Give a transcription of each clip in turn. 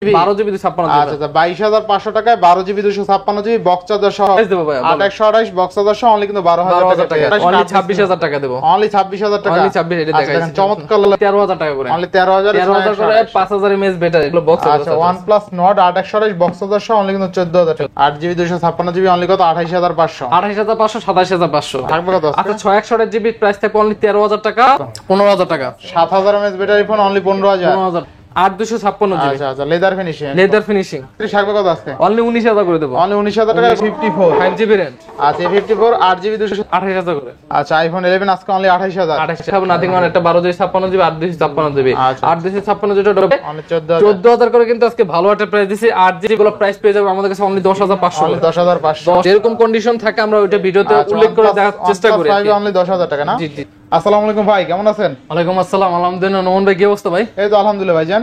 12GB 256GB। আচ্ছা 22500 টাকায় 12GB 256GB box charger সহ দেব ভাই 8128 বক্স চার্জার সহ অনলি কিন্তু 12000 টাকা। অনলি 26000 টাকা দেব। অনলি 26000 টাকা। অনলি 26 এটা দেখাইছি। চমৎকার 13000 টাকা করে। অনলি 13000 করে 5000 mAh ব্যাটারি এগুলো বক্স চার্জার। আচ্ছা OnePlus Nord 8128 বক্স চার্জার সহ অনলি কিন্তু 14000 টাকা। 8GB 256GB অনলি কত 28500। 28500 27500 থাকবে কত? আচ্ছা 6128GB প্রাইস থাকবে অনলি 13000 টাকা 15000 টাকা। 7000 mAh battery phone only 15000। 15000 8256GB। আচ্ছা লেদার ফিনিশিং থাকবে কত আছে? অনলি 19000 করে দেব। অনলি 19000 টাকা 54 5GB RAM। আচ্ছা 54 8GB 28000 করে। আচ্ছা আইফোন 11 আজকে অনলি 28000। 28 হবে নাথিং ওয়ান একটা 1256GB 8256GB। আচ্ছা। 8256GB only 14000। 14000 করে কিন্তু আজকে ভালো একটা প্রাইস দিছি। 8GB গুলো প্রাইস পেয়ে যাবে আমাদের কাছে অনলি 10500। অনলি 10500। যেরকম কন্ডিশন থাকে আমরা ওইটা ভিডিওতে উল্লেখ করে দেখার চেষ্টা করি। অনলি 10000 টাকা না? জি জি। আসসালামু আলাইকুম ভাই, কেমন আছেন? ওয়ালাইকুম আসসালাম। আলহামদুলিল্লাহ। নোমান ভাই কি অবস্থা ভাই? এই তো আলহামদুলিল্লাহ ভাইজান।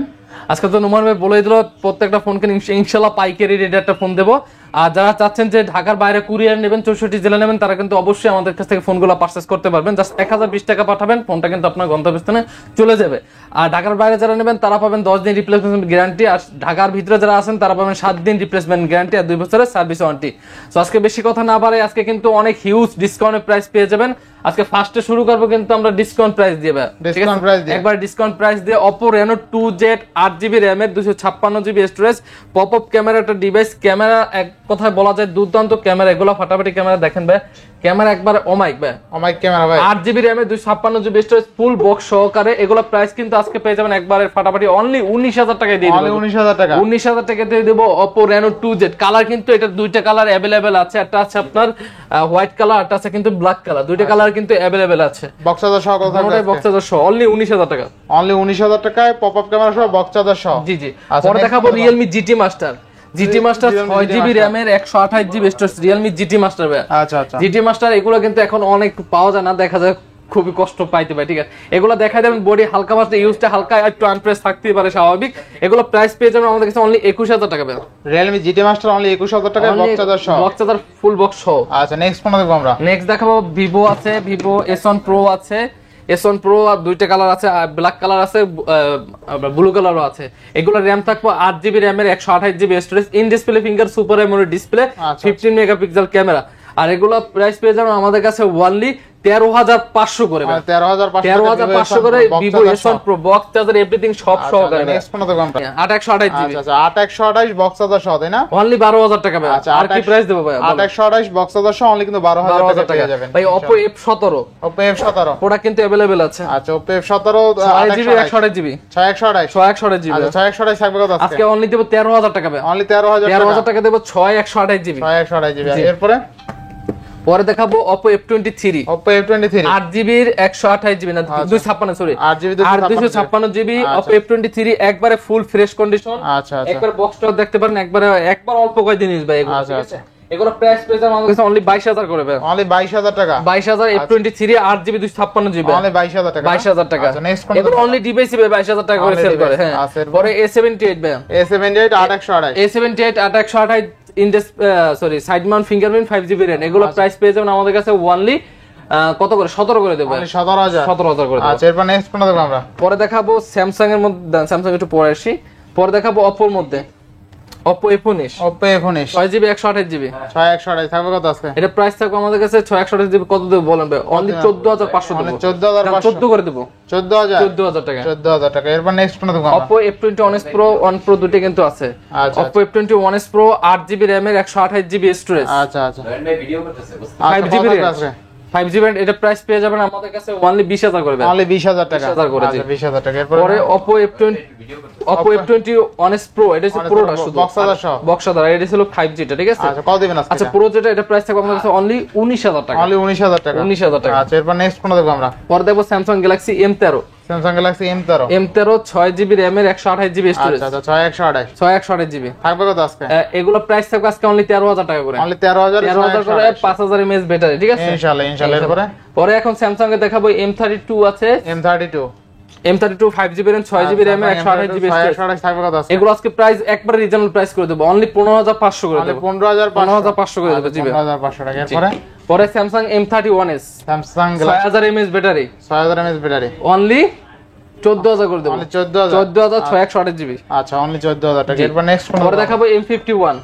আজকে তো নোমান ভাই বলেই দিল প্রত্যেকটা ফোন কিনে ইনশাআল্লাহ পাইকারি রেটে একটা ফোন দেবো। আর যারা চাচ্ছেন যে ঢাকার বাইরে কুরিয়ার নেবেন 64 জেলা নেবেন তারা কিন্তু অবশ্যই আমাদের কাছ থেকে ফোনগুলো পারচেজ করতে পারবেন। জাস্ট 1020 টাকা পাঠাবেন, ফোনটা কিন্তু আপনার গন্তব্যস্থানে চলে যাবে। আর ঢাকার বাইরে যারা নেবেন তারা পাবেন 10 দিন রিপ্লেসমেন্ট গ্যারান্টি। আর ঢাকার ভিতরে যারা আছেন তারা পাবেন 7 দিন রিপ্লেসমেন্ট গ্যারান্টি আর 2 বছরের সার্ভিস ওয়ারেন্টি। সো আজকে বেশি কথা না বাড়াই আজকে কিন্তু অনেক হিউজ ডিসকাউন্টের প্রাইস পেয়ে যাবেন। আজকে ফার্স্টে শুরু করব কিন্তু আমরা ডিসকাউন্ট প্রাইস দিয়ে একবার ডিসকাউন্ট প্রাইস দিয়ে Oppo Reno 2Z 8GB RAM এর 256GB storage pop up camera একটা ডিভাইস। ক্যামেরা এক কথায় বলা যায় দুর্দান্ত ক্যামেরা, এগুলো ফাটাফাটি ক্যামেরা। দেখেন ভাই ক্যামেরা একবার অমাইক ক্যামেরা ভাই 8GB RAM এর 256GB স্টোরেজ ফুল বক্স সহকারে। এগুলো প্রাইস কিন্তু আজকে পেয়ে যাবেন একবারে ফাটাফাটি অনলি 19000 টাকায় দিয়ে দেব। অনলি 19000 টাকা। 19000 টাকা দিয়ে দেব Oppo Reno 2Z। কালার কিন্তু এটা দুইটা কালার अवेलेबल আছে, একটা আছে আপনার হোয়াইট কালার, একটা আছে কিন্তু ব্ল্যাক কালার। দুইটা কালার কিন্তু अवेलेबल আছে। বক্স চার্জার সহ কত থাকবে? বক্স চার্জার সহ অনলি 19000 টাকা। অনলি 19000 টাকায় পপ আপ ক্যামেরা সহ বক্স চার্জার সহ। জি জি। পরে দেখাবো Realme GT Master 6GB RAM এর 128GB storage Realme GT Master ভাই। আচ্ছা আচ্ছা। GT Master এগুলো কিন্তু এখন অনেক পাওয়া যায় না, দেখা যায় খুবই কষ্ট পাইতে ভাই। ঠিক আছে, এগুলো দেখা যাবেন বডি হালকা মাত্রা ইউজটা হালকা একটু আনপ্রেস থাকতেই পারে স্বাভাবিক। এগুলো প্রাইস পেয়ে যাবেন আমাদের কাছে অনলি 21000 টাকা ভাই। Realme GT Master অনলি 21000 টাকায় বক্স চার্জার সহ। বক্স চার্জার ফুল বক্স সহ। আচ্ছা নেক্সট ফোন দেখব আমরা। নেক্সট দেখাবো Vivo আছে, Vivo S1 Pro আছে। S1 Pro আর দুইটা কালার আছে, ব্ল্যাক কালার আছে, ব্লু কালারও আছে। এগুলো RAM থাকবে 8GB RAM এর 128GB storage, in display finger super AMOLED display, 15 megapixel camera. আর এগুলো প্রাইস পেয়ে যাবেন আমাদের কাছে অনলি 13500 করে। 13500 করে Vivo S1 Pro box charger everything সব সহকারে। নেক্সট ফোন দেখব আমরা। 8128GB। আচ্ছা 8128 বক্স চার্জার সহ তাই না? অনলি 12000 টাকা ভাই। আর কি প্রাইস দেব ভাই? 8128 বক্স চার্জার সহ অনলি কিন্তু 12000 টাকা পেয়ে যাবেন ভাই। Oppo F17 Oppo F17 product কিন্তু अवेलेबल আছে। আচ্ছা Oppo F17 6GB 128GB 628 আচ্ছা 628 থাকবে কত আজকে অনলি দেব 13000 টাকা ভাই। অনলি 13000 টাকা দেব 6128GB। এরপরে পরে দেখাবো Oppo F23 8GB 128GB না 256 sorry 8GB 256GB Oppo F23 একবারে ফুল ফ্রেশ কন্ডিশন। আচ্ছা একবার বক্সটা দেখতে পারেন, একবার অল্প কয়দিন ইউজ ভাই এগুলো। ঠিক আছে, এগুলো প্রাইস পেয়ে যাবেন আমাদের কাছে অনলি 22000 করে ভাই। অনলি 22000 টাকা। 22000 F23 8GB 256GB অনলি 22000 টাকা। 22000 টাকা। আচ্ছা নেক্সট কোন? এগুলো অনলি ডিভাইসই ভাই 22000 টাকা করে সেল করে। হ্যাঁ পরে A78 ভাই। A78 8128 A78 8128 ইনডেস sorry side mount fingerprint 5GB RAM। এগুলো প্রাইস পেয়ে যাবেন আমাদের কাছে অনলি কত করে? 17 করে দেব। অনলি 17000 করে দেব। আচ্ছা এরপর নেক্সট কোন দেখব আমরা। পরে দেখাবো স্যামসাং এর মধ্যে, স্যামসাং একটু পরে আসি। পরে দেখাবো Oppo এর মধ্যে Oppo F19 6GB 128GB 6128 থাকবে কত আছে? এটা প্রাইস থাকবে আমাদের কাছে 6128GB কত দেব বলেন ভাই? অনলি 14500 দেব। 14500 করে দেব। 14000 টাকা। 14000 টাকা। এরপর নেক্সট কোন দেখব আমরা। Oppo F21s Pro 1 Pro দুটো কিন্তু আছে। আচ্ছা Oppo F21s Pro 8GB RAM এর 128GB স্টোরেজ। আচ্ছা আচ্ছা ভিডিও করতেছে 5GB RAM 5GB এটা প্রাইস পেয়ে যাবেন আমাদের কাছে অনলি 20000 করে ভাই। অনলি 20000 টাকা। 20000 করে। আচ্ছা 20000 টাকা। এরপর পরে Oppo F21s Pro এটা হচ্ছে প্রোটা শুধু বক্স চার্জার এটা ছিল 5G টা। ঠিক আছে, আচ্ছা কত দিবেন আজকে? আচ্ছা প্রো যেটা এটা প্রাইস থাকবে আমাদের কাছে অনলি 19000 টাকা। অনলি 19000 টাকা। 19000 টাকা। আচ্ছা এরপর নেক্সট কোন দেখব আমরা। পরে দেখব Samsung Galaxy M13 M13 6GB RAM এর 128GB স্টোরেজ। আচ্ছা 6128 থাকবে কত আজকে? এগুলো প্রাইস থাকবে আজকে অনলি 13000 টাকা করে। অনলি 13000 করে 5000 mAh ব্যাটারি। ঠিক আছে ইনশাআল্লাহ। এরপরে পরে এখন Samsung এর দেখাবো M32 আছে। M32 5GB RAM 6GB RAM এর 128GB স্টোরেজ থাকবে কত আজকে? এগুলো আজকে প্রাইস একবারে রিজনেবল প্রাইস করে দেব অনলি 15500 করে দেব। 15500 করে দেব। জি ভাই 15500 টাকা। এরপরে পরে Samsung M31s 6000 mAh battery only 14,000 করে দেবো। Only 14,000 14,000 6128 GB. আচ্ছা অনলি 14,000 টাকা। এরপর নেক্সট কোন পরে দেখাবো M51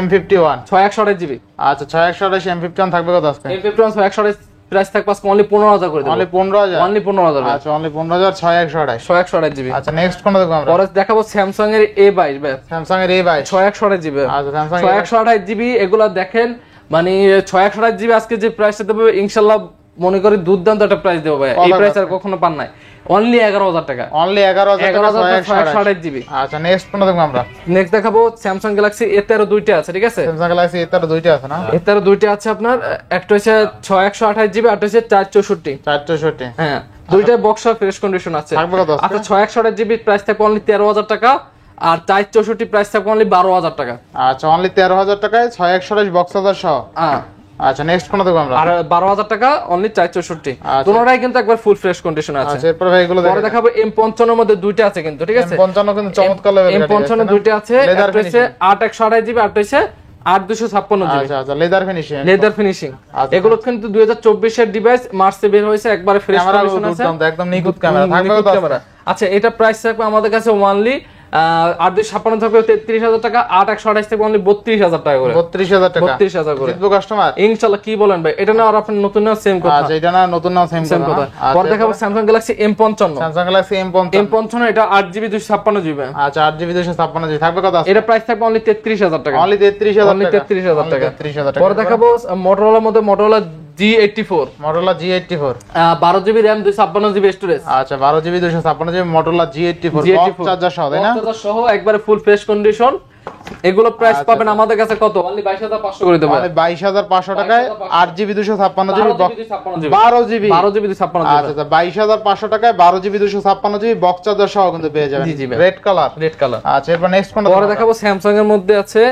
M51 6128 জিবি। আচ্ছা 6128 M51 থাকবে কত আজকে? M51 6128 প্রাইস থাকবে আজকে অনলি 15,000 করে দেবো। Only 15,000 only 15,000। আচ্ছা অনলি 15,000 6128 6128 জিবি। আচ্ছা নেক্সট কোন দেখব আমরা? পরে দেখাবো স্যামসাং এর A22 ভাই, স্যামসাং এর A22 6128 জিবি। আচ্ছা স্যামসাং 6128 জিবি এগুলা দেখেন, মানে 6128 জিবি আজকে যে প্রাইসটা দেবো ইনশাআল্লাহ মনে করি দুর্দান্ত একটা প্রাইস দেবো ভাই। এই প্রাইস আর কখনো পান নাই। অনলি 11,000 টাকা। অনলি 11,000 টাকা 6128 জিবি। আচ্ছা নেক্সট কোন দেখব আমরা? নেক্সট দেখাবো স্যামসাং গ্যালাক্সি A13 দুইটা আছে, ঠিক আছে? স্যামসাং গ্যালাক্সি A13 দুইটা আছে না? A13 দুইটা আছে আপনার, একটা হচ্ছে 6128 জিবি আর একটা হচ্ছে 464। 464 হ্যাঁ, দুইটাই বক্স আর ফ্রেশ কন্ডিশন আছে। থাকবে কত আজকে? আচ্ছা 6128 জিবি প্রাইস থাকবে অনলি 13,000 টাকা আর 464 প্রাইস থাকবে অনলি 12,000 টাকা। আচ্ছা অনলি 13,000 টাকায় 6128 বক্স হাজার সহ। হ্যাঁ আচ্ছা নেক্সট কোন দেখব আমরা? আর 12,000 টাকা অনলি 464। আচ্ছা। দুটোটাই কিন্তু একবার ফুল ফ্রেশ কন্ডিশন আছে। আচ্ছা এরপর ভাই এগুলো পরে দেখাবো M55 এর মধ্যে দুইটা আছে কিন্তু, ঠিক আছে? M55 কিন্তু চমৎকার লেভেল M55 দুইটা আছে, একটা হচ্ছে 8128 জিবি আর একটা হচ্ছে 8256 জিবি। আচ্ছা আচ্ছা লেদার ফিনিশিং লেদার ফিনিশিং। এগুলো কিন্তু 2024 এর ডিভাইস, মার্চে বের হয়েছে, একবারে ফ্রেশ কন্ডিশন আছে, একদম নিখুঁত ক্যামেরা থাকবে কত? ক্যামেরা। আচ্ছা এটা প্রাইস থাকবে আমাদের কাছে অনলি 8256 থাকবে 33,000 টাকা, 8128 থেকে অনলি 32,000 টাকা করে। 32,000 টাকা 32,000 করে জিতবো কাস্টমার ইনশাআল্লাহ। কি বলেন ভাই? এটা না আর আপনার নতুন না সেম কথা? আচ্ছা এটা না নতুন না সেম কথা। পরে দেখাবো Samsung Galaxy M55। Samsung Galaxy M55 এটা 8GB 256 জিবি। আচ্ছা 8GB 256 জিবি থাকবে কত? এটা প্রাইস থাকবে অনলি 33,000 টাকা। অনলি 33,000 অনলি 33,000 টাকা। 33,000 টাকা। পরে দেখাবো মোটরোলার মধ্যে Motorola G84, Motorola G84 12GB RAM 256GB storage. আচ্ছা 12GB 256GB Motorola G84 box charger সহ তাই না? চার্জার সহ একবারে ফুল ফ্রেশ কন্ডিশন। এগুলো প্রাইস পাবেন আমাদের কাছে কত? অনলি 22,500 করে দেব। মানে 22,500 টাকায় 8GB 256GB 12GB 12GB 256GB। আচ্ছা 22,500 টাকায় 12GB 256GB বক্স চার্জার সহ কিন্তু পেয়ে যাবেন। Red colour. Red colour. আচ্ছা এরপর নেক্সট কোন? পরে দেখাবো স্যামসাং এর মধ্যে আছে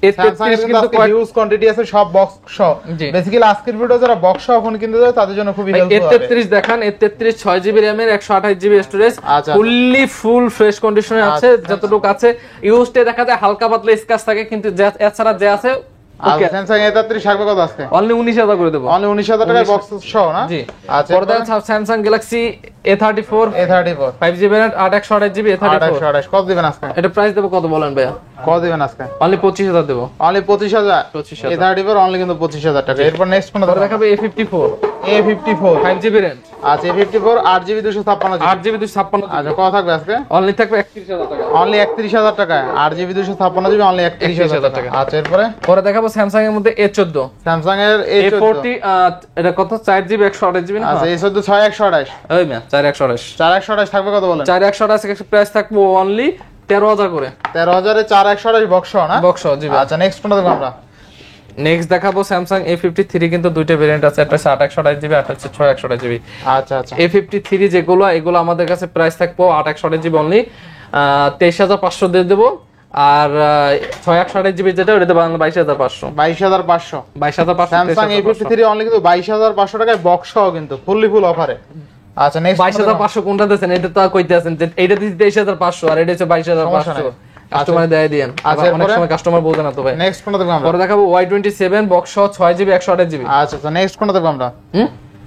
A33 কিন্তু হিউজ কোয়ান্টিটি আছে সব বক্স সহ। বেসিক্যালি আজকের ভিডিও যারা বক্স সহ ফোন কিনতে যায় তাদের জন্য খুবই হেল্পফুল হবে। A33 দেখান, A33 6GB RAM এর 128GB storage, fully full fresh কন্ডিশনে আছে, যতটুকু আছে ইউজড এ দেখা যায় হালকা পাতলা স্ক্র্যাচ থাকে, কিন্তু এছাড়া যে আছে ওকে। স্যামসাং A33 থাকবে কত আজকে? অনলি 19,000 করে দেব। অনলি 19,000 টাকায় বক্স সহ না? জি। আচ্ছা পরে দেখাবো Samsung Galaxy A34 5GB RAM 828GB A34 828 কত দিবেন আজকে? এটা প্রাইস দেব কত বলেন ভাইয়া? কত দিবেন আজকে? অনলি 25,000 দেব। অনলি 25,000 25,000 A34 অনলি কিন্তু 25,000 টাকা। এরপর নেক্সট কোন? পরে দেখাবো A54 5GB RAM। আচ্ছা A54 8GB 256GB 8GB 256GB। আচ্ছা কত থাকবে আজকে? অনলি থাকবে 31,000 টাকা। অনলি 31,000 টাকায় 8GB 256GB অনলি 31,000 টাকা। আচ্ছা এরপরে পরে দেখাবো স্যামসাং এর মধ্যে A14 স্যামসাং এর A14 এটা কত? 4GB 128GB না? আচ্ছা A14 6128 ওই না 4128 4128 থাকবে কত বলেন? 4128 প্রাইস থাকবে অনলি 13,000 করে। 13,000 এ 4128 বক্স না? বক্স জি। আচ্ছা নেক্সট কোনটা দেখব আমরা? নেক্সট দেখাবো স্যামসাং A53 কিন্তু দুইটা ভেরিয়েন্ট আছে, একটা হচ্ছে 828GB একটা হচ্ছে 628GB। আচ্ছা আচ্ছা A53 এগুলো আমাদের কাছে প্রাইস থাকবে 828GB অনলি 23,500 দিয়ে দেবো, আর 628GB যেটা ওটা দেবো 22,500। 22,500 স্যামসাং A53 অনলি কিন্তু 22,500 টাকায় বক্স সহ কিন্তু ফুললি ফুল অফারে। আচ্ছা নেক্সট 22,500 কোনটা দিয়েছেন? এটা তো কইতে আছেন যে এইটা দিতে 23,500 আর এটা হচ্ছে 22,500। কাস্টমার দেয় দেন। অনেক সময় কাস্টমার বলতে না তো ভাই। নেক্সট কোনটা দেখব আমরা? পরে দেখাবো Y27 বক্স সহ 6GB 128GB। আচ্ছা আচ্ছা নেক্সট কোনটা দেখব আমরা?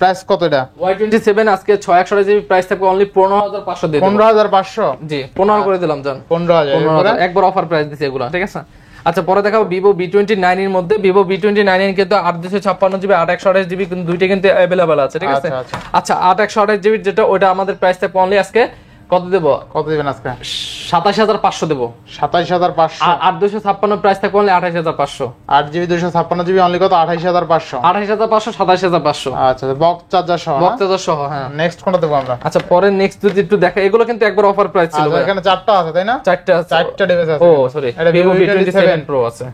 প্রাইস কত এটা? Y27 আজকে 6/128GB প্রাইস থাকবে অনলি 15,500 দিয়ে দেব। 15,500 জি 15 করে দিলাম জান। 15,000 একবার অফার প্রাইস দিছি এগুলা, ঠিক আছে? আচ্ছা পরে দেখাবো Vivo V29 এর মধ্যে Vivo V29 কিন্তু 8/256GB 8/128GB কিন্তু দুইটা কিন্তু अवेलेबल আছে, ঠিক আছে? আচ্ছা 8/128GB যেটা ওটা আমাদের প্রাইস থাকবে অনলি আজকে কত দেব? কত দিবেন আজকে? 27,500 দেব। 27,500 আর 8/256 প্রাইস থাকবে অনলি 28,500। 8GB 256GB অনলি কত? 28,500 28,500 27,500। আচ্ছা বক্স চার্জার সহ বক্স চার্জার সহ। হ্যাঁ নেক্সট কোনটা দেব আমরা? আচ্ছা পরে নেক্সট যদি একটু দেখা, এগুলো কিন্তু একবার অফার প্রাইস ছিল ভাই। এখানে চারটা আছে তাই না? চারটা ডিভাইস আছে। ও সরি, এটা Vivo V27 Pro আছে।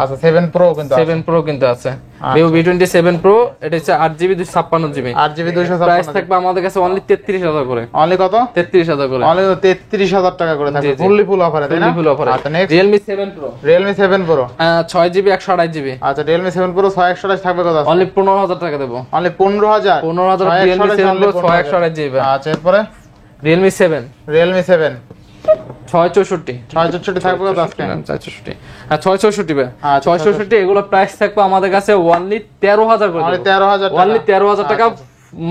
আচ্ছা 7 Pro কিন্তু 7 Pro কিন্তু আছে। Vivo V27 Pro এটা হচ্ছে 8GB 256GB। 8GB 256 প্রাইস থাকবে আমাদের কাছে অনলি 33,000 করে। অনলি কত? 33,000 করে। অনলি 33,000 টাকা করে থাকবে ফুললি ফুল অফারে তাই না? ফুল অফারে। আচ্ছা next Realme 7 Pro। Realme 7 Pro 6GB 128GB। আচ্ছা Realme 7 Pro 6/128 থাকবে কত? অনলি 15,000 টাকা দেব। Only 15,000 Realme 7 Pro 6/128GB। আচ্ছা এরপরে Realme 7 664 থাকবে কত আজকে? 664 হ্যাঁ 664 ভাই। 664 এগুলো প্রাইস থাকবে আমাদের কাছে অনলি 13,000 করে। অনলি 13,000 টাকা। অনলি 13,000 টাকা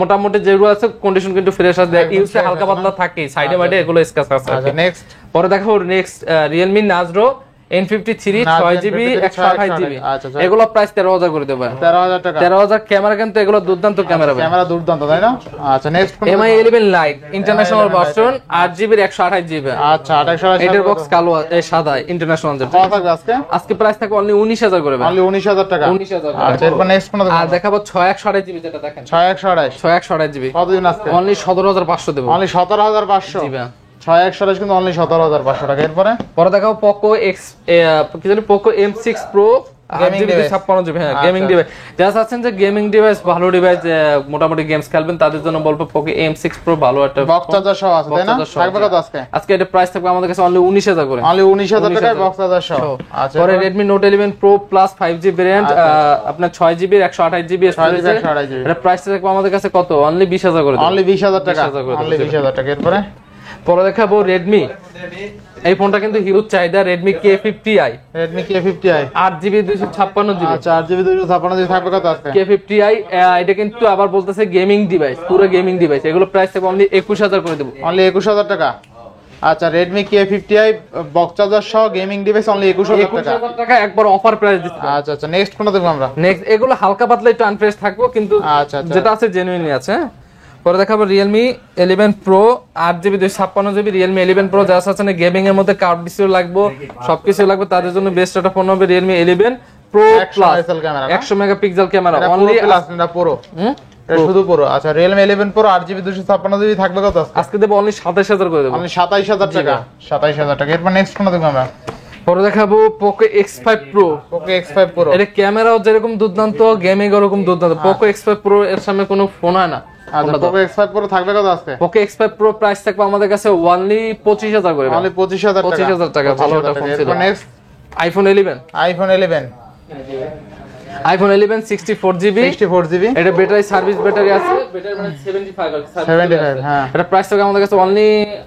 মোটামুটি যেগুলো আছে কন্ডিশন কিন্তু ফ্রেশ আছে, ইউজে হালকা পাতলা থাকে, সাইডে বাইডে এগুলো স্ক্র্যাচ আছে। আচ্ছা নেক্সট পরে দেখো next Realme Nazro N53 6GB 128GB, এগুলো প্রাইস 13000 করে দেব। 13000 টাকা। 13000 ক্যামেরা কিন্তু এগুলো দুর্দান্ত ক্যামেরা, ক্যামেরা দুর্দান্ত তাই না? আচ্ছা next MI 11 Lite international version 8GB 128GB। আচ্ছা 2800 এটার বক্স কালো এই সাদা ইন্টারন্যাশনাল যেটা। কত থাকবে আজকে? আজকে প্রাইস থাকবে অনলি 19000 করে ভাই। অনলি 19000 টাকা। 19000। আচ্ছা এরপর নেক্সট কোন আর দেখাবো 6128GB যেটা দেখেন। 6128 6128GB কত দিন আজকে? অনলি 17500 দেব। অনলি 17500। জি ভাই। 6128 কিন্তু অনলি 17500 টাকা। এরপরে পরে দেখাবো Poco X কি জানি Poco M6 Pro gaming device 56GB। হ্যাঁ গেমিং ডিভাইস, যারা আছেন যে গেমিং ডিভাইস ভালো ডিভাইস মোটামুটি গেমস খেলবেন তাদের জন্য বলবো Poco M6 Pro ভালো একটা বক্স চার্জার সহ আছে তাই না? থাকবে কত আজকে? আজকে এটা প্রাইস থাকবে আমাদের কাছে অনলি 19000 করে। অনলি 19000 টাকায় বক্স চার্জার সহ। আচ্ছা পরে Redmi Note 11 Pro Plus 5G variant আপনার 6GB 128GB স্টোরেজ, এটা প্রাইস থাকবে আমাদের কাছে কত? অনলি 20000 করে। অনলি 20000 টাকা। অনলি 20000 টাকা। এরপরে পরে দেখাবো Redmi, এই ফোনটা কিন্তু হিউজ চাহিদা, Redmi K50i। Redmi K50i 8GB 256GB। আচ্ছা 8GB 256GB থাকবে কত আজকে? K50i এটা কিন্তু আবার বলতেছে গেমিং ডিভাইস, পুরো গেমিং ডিভাইস, এগুলো প্রাইস থাকবে অনলি 21000 করে দেব। অনলি 21000 টাকা। আচ্ছা Redmi K50i বক্স চার্জার সহ গেমিং ডিভাইস অনলি 21000 টাকা। 21000 টাকা একবার অফার প্রাইস দিচ্ছি। আচ্ছা আচ্ছা নেক্সট কোনটা দেখব আমরা? নেক্সট এগুলো হালকা পাতলা একটু আনফ্রেশ থাকবো কিন্তু আচ্ছা আচ্ছা যেটা আছে জেনুইনলি আছে। পরে দেখাবো Realme 11 Pro 8GB 256GB Realme 11 Pro, যারা আছে না গেমিং এর মধ্যে কার্ভ ডিসপ্লে লাগবে, সবকিছু লাগবে, তাদের জন্য বেস্ট একটা ফোন হবে Realme 11 Pro Plus 100 megapixel camera only plus না পুরো। এটা শুধু পুরো। আচ্ছা Realme 11 Pro 8GB 256GB থাকবে কত আজকে? আজকে দেব অনলি 27000 করে দেব। অনলি 27000 টাকা। 27000 টাকা। এরপর নেক্সট কোনটা দেখব আমরা? পরে দেখাবো Poco X5 Pro। Poco X5 Pro এটা ক্যামেরাও যেরকম দুর্দান্ত, গেমিং এরকম দুর্দান্ত। Poco X5 Pro এর সামনে কোনো ফোন হয় না। আচ্ছা Poco X5 Pro থাকবে কত আজকে? Poco X5 Pro প্রাইস থাকবে আমাদের কাছে অনলি 25000 করে। অনলি 25000 টাকা। 25000 টাকা ভালো একটা ফোন ছিল। এরপর next iPhone 11। iPhone 11 iPhone 11 64GB 64GB এটা ব্যাটারি সার্ভিস ব্যাটারি আছে, ব্যাটারি মানে 75 হ্যাঁ। এটা প্রাইস থাকবে আমাদের কাছে অনলি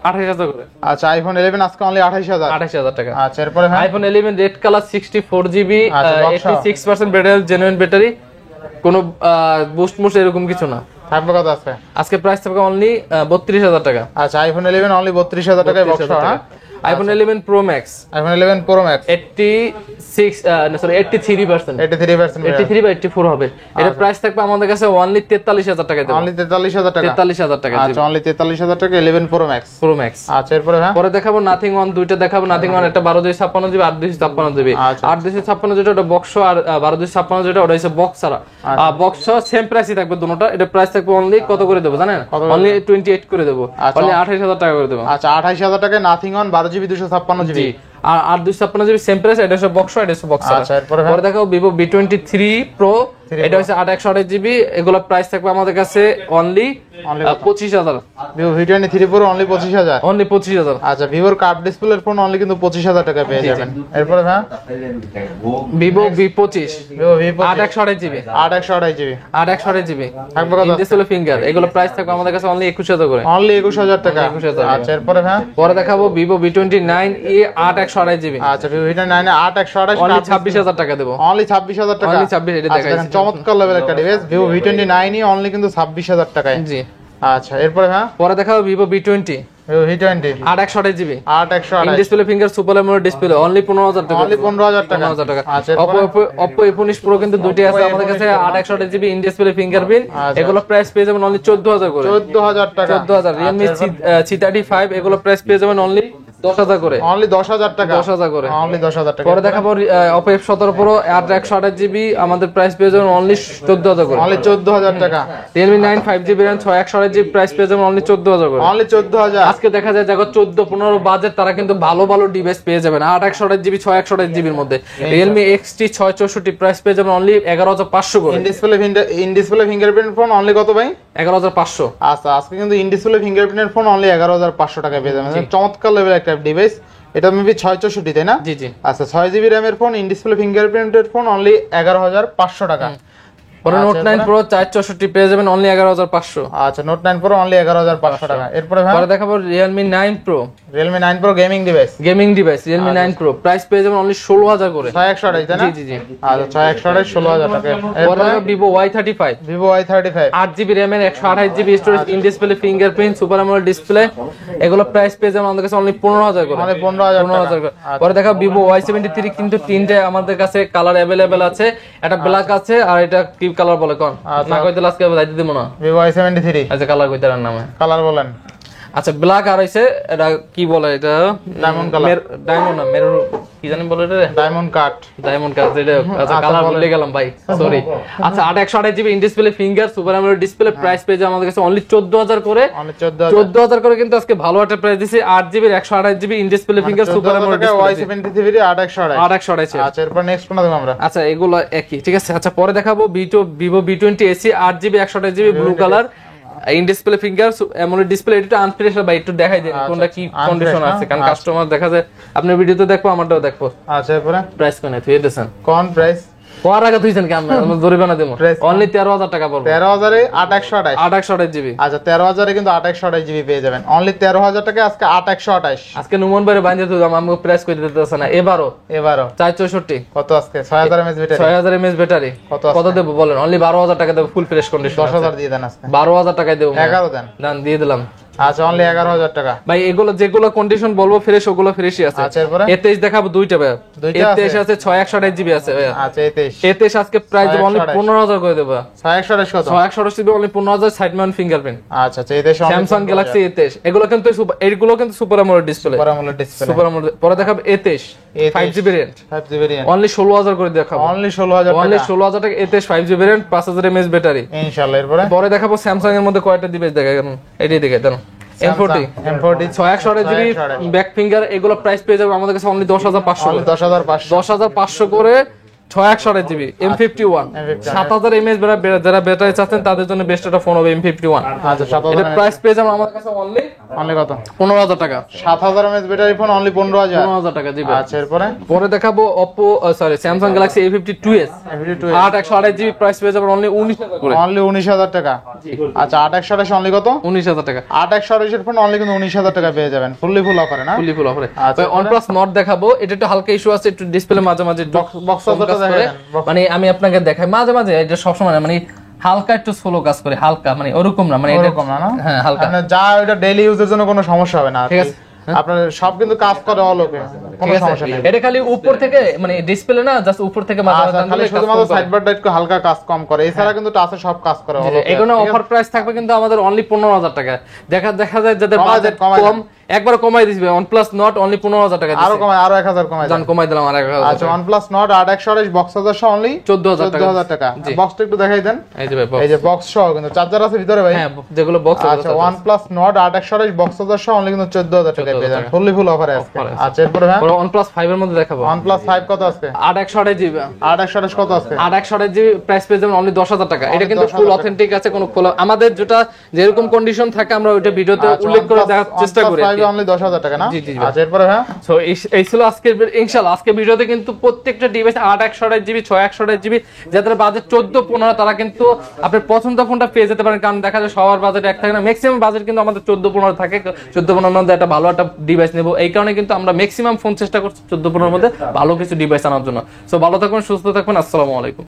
28000 করে। আচ্ছা iPhone 11 আজকে অনলি 28000 টাকা। আচ্ছা এরপরে হ্যাঁ iPhone 11 রেড কালার 64GB আচ্ছা, 86% ব্যাটারি, জেনুইন ব্যাটারি, কোনো বুস্ট মুস্ট এরকম কিছু না। থাকবে কত আজকে? আজকে প্রাইস থাকবে অনলি 32000 টাকা। আচ্ছা iPhone 11 অনলি 32000 টাকায় বক্স হ্যাঁ। iPhone 11 Pro Max iPhone 11 Pro Max 83% 83 বা 84 হবে। এটা প্রাইস থাকবে আমাদের কাছে অনলি 43000 টাকা দেব। অনলি 43000 টাকা। 43000 টাকা। আচ্ছা অনলি 43000 টাকা 11 Pro Max। আচ্ছা এরপরে হ্যাঁ পরে দেখাবো Nothing One, দুইটা দেখাবো Nothing One, একটা 12256GB 8256GB। 8256 যেটা ওটা বক্স, আর 12256 যেটা ওটা হচ্ছে বক্স ছাড়া। বক্স সেম প্রাইসই থাকবে দুটোটা। এটা প্রাইস থাকবে অনলি কত করে দেব জানেন? অনলি 28 করে দেব। অনলি 28000 টাকা করে দেব। আচ্ছা 28000 টাকায় Nothing One 12GB 256GB আর 256GB সেম প্রাইস, এটা হচ্ছে বক্স, এটা হচ্ছে বক্স। আচ্ছা এরপরে পরে দেখাবো Vivo V23 Pro, এটা হচ্ছে 8128GB, এগুলো প্রাইস থাকবে আমাদের কাছে only 25000। Vivo V23 Pro only 25000। Only 25000। আচ্ছা Vivoর কার্ভ ডিসপ্লের ফোন অনলি কিন্তু 25000 টাকা পেয়ে যাবেন। এরপরে হ্যাঁ Vivo V25 Vivo V25 8128GB 8128GB থাকবে কত? ডিসপ্লে ফিঙ্গার, এগুলো প্রাইস থাকবে আমাদের কাছে অনলি 21000 করে। অনলি 21000 টাকা। 21000। আচ্ছা এরপরে হ্যাঁ পরে দেখাবো Vivo V29e 8128GB। আচ্ছা Vivo V29 8128 অনলি 26000 টাকা দেব। অনলি 26000 টাকা। অনলি 26 এটা দেখাইছি। চমৎকার লেভেল একটা ডিভাইস Vivo V29 অনলি কিন্তু 26000 টাকায়। জি। আচ্ছা এরপরে হ্যাঁ পরে দেখাবো Vivo V20 Vivo V20 8128GB 8128 display finger super AMOLED display only 15000 টাকা। অনলি 15000 টাকা। 15000 টাকা। আচ্ছা Oppo A19 Pro কিন্তু দুটি আছে আমাদের কাছে 8128GB ইন ডিসপ্লে ফিঙ্গারপ্রিন্ট, আচ্ছা। এগুলো প্রাইস পেয়ে যাবেন অনলি 14000 করে। 14000 টাকা। 14000। Realme C35 এগুলো প্রাইস পেয়ে যাবেন অনলি 10000 করে। অনলি 10000 টাকা। 10000 করে। অনলি 10000 টাকা। পরে দেখাবো Oppo F17 Pro 8128GB, আমাদের প্রাইস পেয়ে যাবেন অনলি 14000 করে। অনলি 14000 টাকা। Realme 9 5GB RAM 6128GB price পেয়ে যাবেন অনলি 14000 করে। অনলি 14000। আজকে দেখা যায় যারা 14-15 বাজেট তারা কিন্তু ভালো ভালো ডিভাইস পেয়ে যাবেন 8128GB 6128GB এর মধ্যে। Realme XT 664 প্রাইস পেয়ে যাবেন অনলি 11500 করে। In display fingerprint phone only কত ভাই? 11500। আচ্ছা আজকে কিন্তু ইন ডিসপ্লে ফিঙ্গারপ্রিন্টের ফোন অনলি 11500 টাকা পেয়ে যাবেন। চমৎকার লেভেল একটা ডিভাইস। এটা মেবি 664 তাই না? জি জি। আচ্ছা 6GB RAM এর ফোন ইন ডিসপ্লে ফিঙ্গারপ্রিন্টের ফোন অনলি 11500 টাকা। পরে নোট 9 প্রো 464 পেয়ে যাবেন অনলি 11500। আচ্ছা নোট 9 প্রো অনলি 11500 টাকা। এরপরে ভাই পরে দেখাবো Realme 9 Pro। Realme 9 Pro gaming device Realme 9 Pro price পেয়ে যাবেন অনলি 16000 করে। 6128 তাই না? জি জি জি। আচ্ছা 6128 16000 টাকা। পরে দেখাবো Vivo Y35 8GB RAM এর 128GB storage, in display fingerprint, super AMOLED display, এগুলো প্রাইস পেয়ে যাবেন আমাদের কাছে অনলি 15000 করে। অনলি 15000 করে। পরে দেখাবো Vivo Y73 কিন্তু তিনটে আমাদের কাছে কালার अवेलेबल আছে, এটা ব্ল্যাক আছে আর এটা কি কালার বলে কোন না কইতে আজকে যাইতে দেব না। Vivo Y73 আচ্ছা কালার কইতে রান নামে কালার বলেন। আচ্ছা ব্ল্যাক আর হইছে এটা কি বলে এটা ডায়মন্ড কালার, ডায়মন্ড না মেরুন কি জানি বলে এটা ডায়মন্ড কাট এটা। আচ্ছা কালার ভুলে গেলাম ভাই, সরি। আচ্ছা 8128GB in display finger super AMOLED display, price পেয়ে যায় আমাদের কাছে অনলি 14000 করে। অনলি 14000 14000 করে কিন্তু আজকে ভালো একটা প্রাইস দিছি। 8GB 128GB in display finger super AMOLED display Y73 8128। আচ্ছা এরপর নেক্সট কোনটা দেখব আমরা? আচ্ছা এগুলো একই, ঠিক আছে। আচ্ছা পরে দেখাবো Vivo V20 AC 8GB 128GB blue colour, in display finger AMOLED display. এটা আনফ্রেশ ভাই, একটু দেখাই দেন কোনটা কি কন্ডিশন আছে, কারণ কাস্টমার দেখা যায় আপনার ভিডিওতে দেখবো আমারটাও দেখবো। আচ্ছা এরপরে প্রাইস কোনে তুই দিয়েছেন কোন প্রাইস কোয়ার আগে তুইছেন কেমন আমরা জরিমানা দেব অনলি 13000 টাকা পড়বে। 13000 এ 8128 8128GB। আচ্ছা 13000 এ কিন্তু 8128GB পেয়ে যাবেন অনলি 13000 টাকা আজকে 8128। আজকে নুমন বাইরে বাইন্দে তো আমাকে প্রাইস কই দিতেছ না এবারও 464 কত আজকে 6000 mAh ব্যাটারি 6000 mAh ব্যাটারি কত দেব বলেন? অনলি 12000 টাকা দেব ফুল ফ্রেশ কন্ডিশন। 10000 দিয়ে দেন আজকে 12000 টাকায় দেব 11 দেন দান দিয়ে দিলাম। আচ্ছা অনলি 11000 টাকা ভাই এগুলো যেগুলো কন্ডিশন বলবো ফ্রেশ ওগুলো ফ্রেশই আছে। আচ্ছা এরপরে A23 দেখাবো দুইটা ভাই, A23 আছে 6128GB আছে ভাই। আচ্ছা A23 আজকে প্রাইস দেব অনলি 15000 করে দেব। 6128 কত? 6128GB only 15000 side mount fingerprint. আচ্ছা A23 Samsung Galaxy A23 এগুলো কিন্তু super AMOLED display. Super AMOLED. পরে দেখাবো A23 5GB variant 5GB variant only 16000 করে দেখাবো। অনলি 16000 টাকা অনলি 16000 টাকা A23 5GB variant 5000 mAh battery ইনশাআল্লাহ। এরপরে পরে দেখাবো Samsung এর মধ্যে কয়টা ডিভাইস দেখাবো, এটাই দেখে দেন। M40 6128GB ব্যাক ফিঙ্গার, এগুলো প্রাইস পেয়ে যাবে আমাদের কাছে অনলি 10500 করে। 10500 করে 6128GB M51 7000 mAh যারা ব্যাটারি চাচ্ছেন তাদের জন্য বেস্ট একটা ফোন হবে M51। আচ্ছা 7000 এটা প্রাইস পেয়ে যাবে আমাদের কাছে অনলি কত? 15000 টাকা। 7000 mAh ব্যাটারি ফোন অনলি 15000 টাকা দিবে। আচ্ছা এরপরে পরে দেখাবো Samsung Galaxy A52s 8128GB price পেয়ে যাবে অনলি 19000 করে। অনলি 19000 টাকা। আচ্ছা 8128 অনলি কত? 19000 টাকা। 8128 এর ফোন অনলি কিন্তু 19000 টাকা পেয়ে যাবেন ফুল অফারে না? ফুল অফারে। আচ্ছা OnePlus Nord দেখাবো, এটা একটু হালকা ইস্যু আছে, একটু ডিসপ্লে মাঝে মাঝে বক্স মানে আমি আপনাকে দেখাই মাঝে মাঝে, এটা সব সময় মানে হালকা একটু স্লো কাজ করে, হালকা মানে ওরকম না, মানে এরকম না। হ্যাঁ হালকা মানে যা এটা ডেইলি ইউজের জন্য কোনো সমস্যা হবে না, ঠিক আছে? আপনার সব কিন্তু কাজ করে অল ওকে, কোনো সমস্যা নেই। এটা খালি উপর থেকে মানে ডিসপ্লে না, জাস্ট উপর থেকে মাঝে খালি শুধুমাত্র সাইড বারটা একটু হালকা কাজ কম করে, এছাড়া কিন্তু টাচে সব কাজ করে অল ওকে। এগুলো অফার প্রাইস থাকবে কিন্তু আমাদের অনলি 15000 টাকা। দেখা যায় যাদের বাজেট কম একবার কমাই দিবে OnePlus Nord অনলি 15000 টাকা দিছে। আরো কমাই, আরো 1000 কমাই জান কমাই দিলাম আর 1000। আচ্ছা OnePlus Nord 8128 বক্স সহ অনলি 14000 টাকা। বক্সটা একটু দেখাই দেন। এই যে ভাই এই যে বক্স সহ কিন্তু চার্জার আছে ভিতরে ভাই। হ্যাঁ যেগুলো বক্স আছে। আচ্ছা OnePlus Nord 8128 বক্স সহ অনলি কিন্তু 14000 টাকা পেয়ে যাবেন ফুল অফারে আজকে। আচ্ছা এরপরে হ্যাঁ OnePlus 5 এর মধ্যে দেখাবো। OnePlus 5 কত আজকে? 8128GB 8128 কত আজকে? 8128GB প্রাইস পেয়ে যাবেন অনলি 10000 টাকা। এটা কিন্তু ফুল অথেন্টিক আছে, কোনো খোলা আমাদের যেটা যেরকম কন্ডিশন থাকে আমরা ওইটা ভিডিওতে উল্লেখ করে দেওয়ার চেষ্টা করি। 5 অনলি 10000 টাকা না? আচ্ছা এরপরে হ্যাঁ সো এই ছিল আজকে ইনশাআল্লাহ। আজকে ভিডিওতে কিন্তু প্রত্যেকটা ডিভাইস 8128GB 6128GB যাদের বাজেট 14-15 তারা কিন্তু আপনার পছন্দের ফোনটা পেয়ে যেতে পারেন, কারণ দেখা যায় সবার বাজেট এক থাকে না, ম্যাক্সিমাম বাজেট কিন্তু আমাদের 14-15 থাকে। 14-15 মধ্যে একটা ভালো একটা ডিভাইস নেব, এই কারণে কিন্তু আমরা ম্যাক্সিমাম ফোন চেষ্টা করছি 14-15 মধ্যে ভালো কিছু ডিভাইস আনার জন্য। সো ভালো থাকবেন, সুস্থ থাকবেন, আসসালামু আলাইকুম।